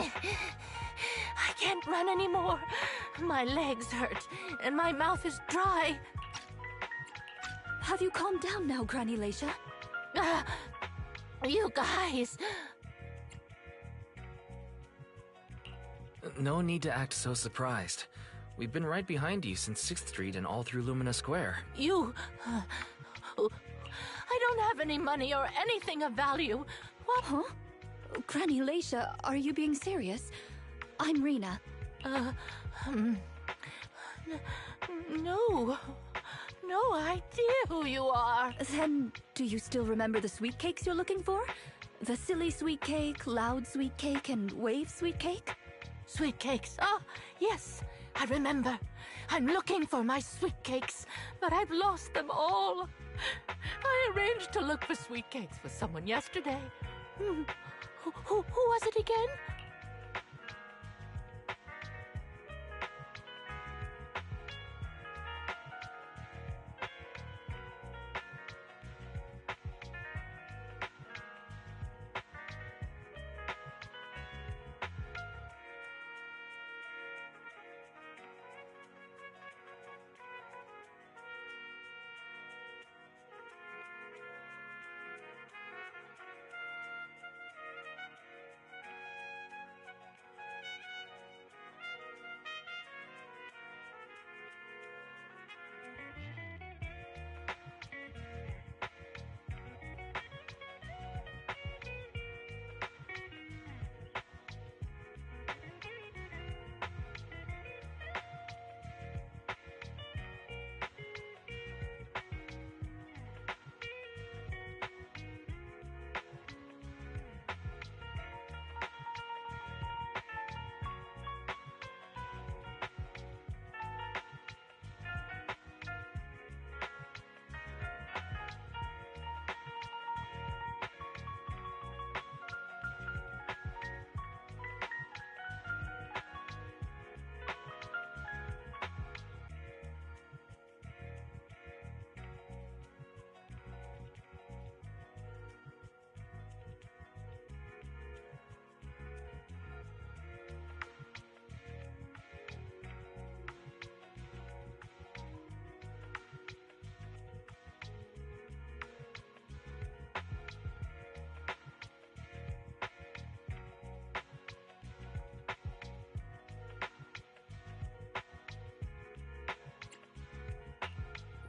I can't run anymore. My legs hurt, and my mouth is dry. Have you calmed down now, Granny Lacia? You guys... No need to act so surprised. We've been right behind you since 6th Street and all through Lumina Square. You... I don't have any money or anything of value. What? Huh? Granny Lacia, are you being serious? I'm Rena. No. No idea who you are. Then, do you still remember the sweet cakes you're looking for? The silly sweet cake, loud sweet cake, and wave sweet cake? Sweet cakes. Oh, yes, I remember. I'm looking for my sweet cakes, but I've lost them all. I arranged to look for sweet cakes with someone yesterday. Who was it again?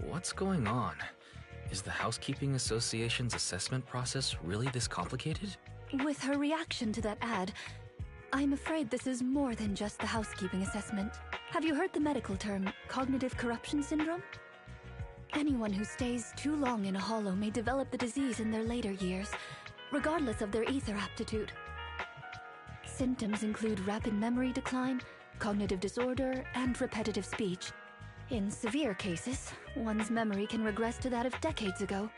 What's going on? Is the Housekeeping Association's assessment process really this complicated? With her reaction to that ad, I'm afraid this is more than just the housekeeping assessment. Have you heard the medical term, cognitive corruption syndrome? Anyone who stays too long in a hollow may develop the disease in their later years, regardless of their ether aptitude. Symptoms include rapid memory decline, cognitive disorder, and repetitive speech. In severe cases, one's memory can regress to that of decades ago.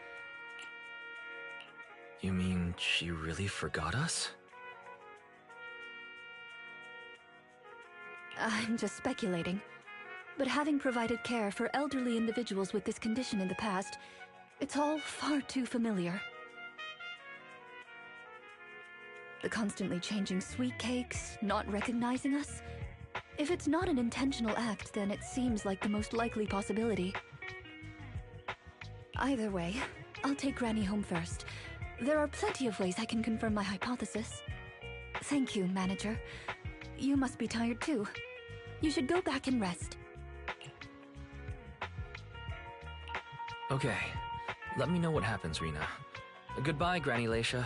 You mean she really forgot us? I'm just speculating. But having provided care for elderly individuals with this condition in the past, it's all far too familiar. The constantly changing sweet cakes, not recognizing us. If it's not an intentional act, then it seems like the most likely possibility. Either way, I'll take Granny home first. There are plenty of ways I can confirm my hypothesis. Thank you, Manager. You must be tired too. You should go back and rest. Okay. Let me know what happens, Rena. Goodbye, Granny Lacia.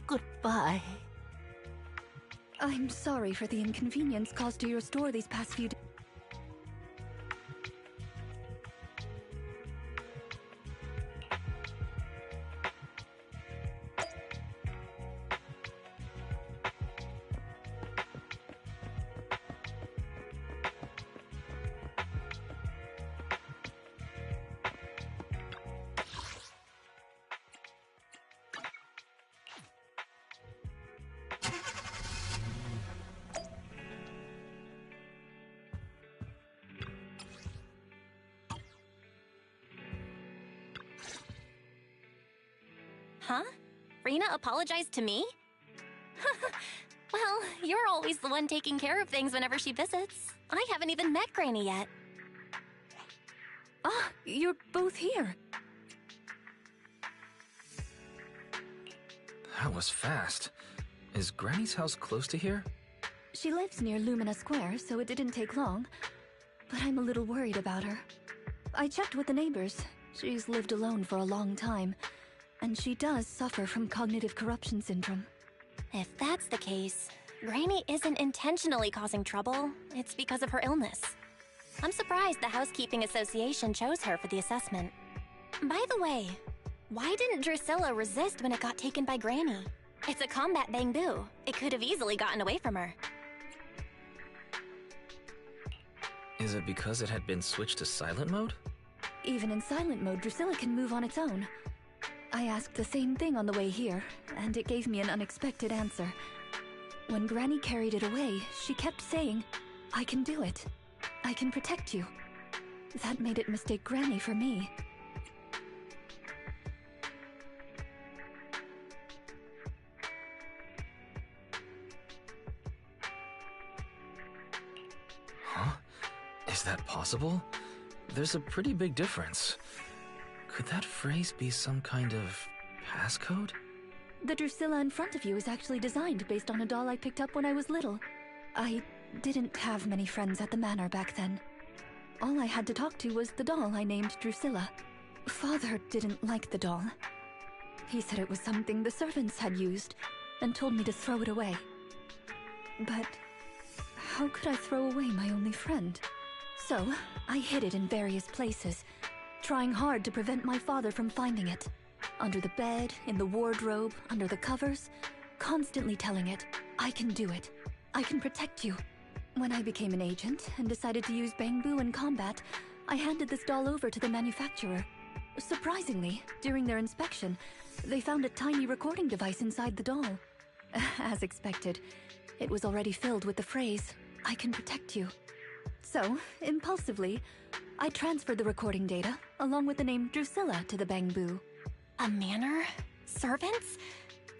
Goodbye. I'm sorry for the inconvenience caused to your store these past few days. Huh? Rena apologized to me? Well, you're always the one taking care of things whenever she visits. I haven't even met Granny yet. Ah, you're both here. That was fast. Is Granny's house close to here? She lives near Lumina Square, so it didn't take long. But I'm a little worried about her. I checked with the neighbors. She's lived alone for a long time, and she does suffer from cognitive corruption syndrome. If that's the case, Granny isn't intentionally causing trouble. It's because of her illness. I'm surprised the Housekeeping Association chose her for the assessment. By the way, why didn't Drusilla resist when it got taken by Granny? It's a combat bamboo. It could have easily gotten away from her. Is it because it had been switched to silent mode? Even in silent mode, Drusilla can move on its own. I asked the same thing on the way here, and it gave me an unexpected answer. When Granny carried it away, she kept saying, "I can do it. I can protect you." That made it mistake Granny for me. Huh? Is that possible? There's a pretty big difference. Could that phrase be some kind of passcode? The Drusilla in front of you is actually designed based on a doll I picked up when I was little. I didn't have many friends at the manor back then. All I had to talk to was the doll I named Drusilla. Father didn't like the doll. He said it was something the servants had used, and told me to throw it away. But how could I throw away my only friend? So, I hid it in various places, trying hard to prevent my father from finding it. Under the bed, in the wardrobe, under the covers, constantly telling it, "I can do it. I can protect you." When I became an agent and decided to use bamboo in combat, I handed this doll over to the manufacturer. Surprisingly, during their inspection, they found a tiny recording device inside the doll. As expected, it was already filled with the phrase, "I can protect you." So, impulsively, I transferred the recording data, along with the name Drusilla, to the bamboo. A manor? Servants?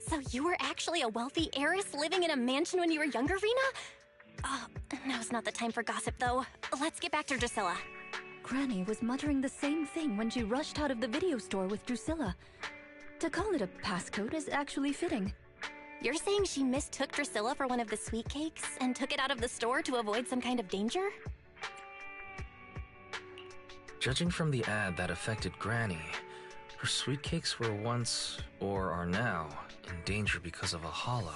So you were actually a wealthy heiress living in a mansion when you were younger, Rena? Now's not the time for gossip, though. Let's get back to Drusilla. Granny was muttering the same thing when she rushed out of the video store with Drusilla. To call it a passcode is actually fitting. You're saying she mistook Drusilla for one of the sweet cakes and took it out of the store to avoid some kind of danger? Judging from the ad that affected Granny, her sweet cakes were once, or are now, in danger because of a hollow.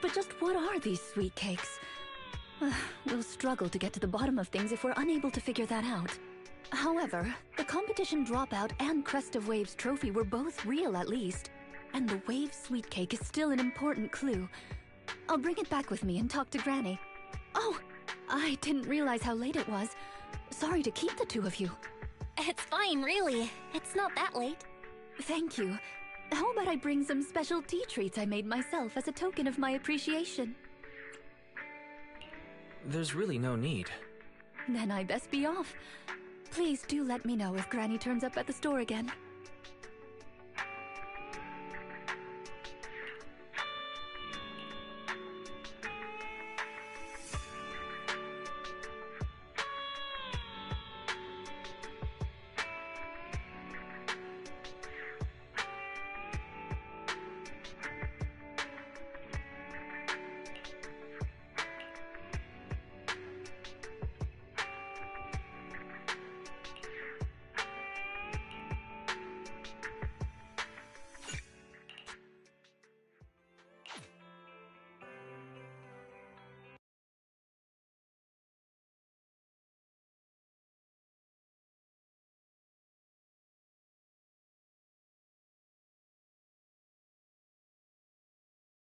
But just what are these sweet cakes? We'll struggle to get to the bottom of things if we're unable to figure that out. However, the competition dropout and Crest of Waves trophy were both real at least, and the Wave sweet cake is still an important clue. I'll bring it back with me and talk to Granny. Oh, I didn't realize how late it was. Sorry to keep the two of you. It's fine, really. It's not that late. Thank you. How about I bring some special tea treats I made myself as a token of my appreciation? There's really no need. Then I best be off. Please do let me know if Granny turns up at the store again.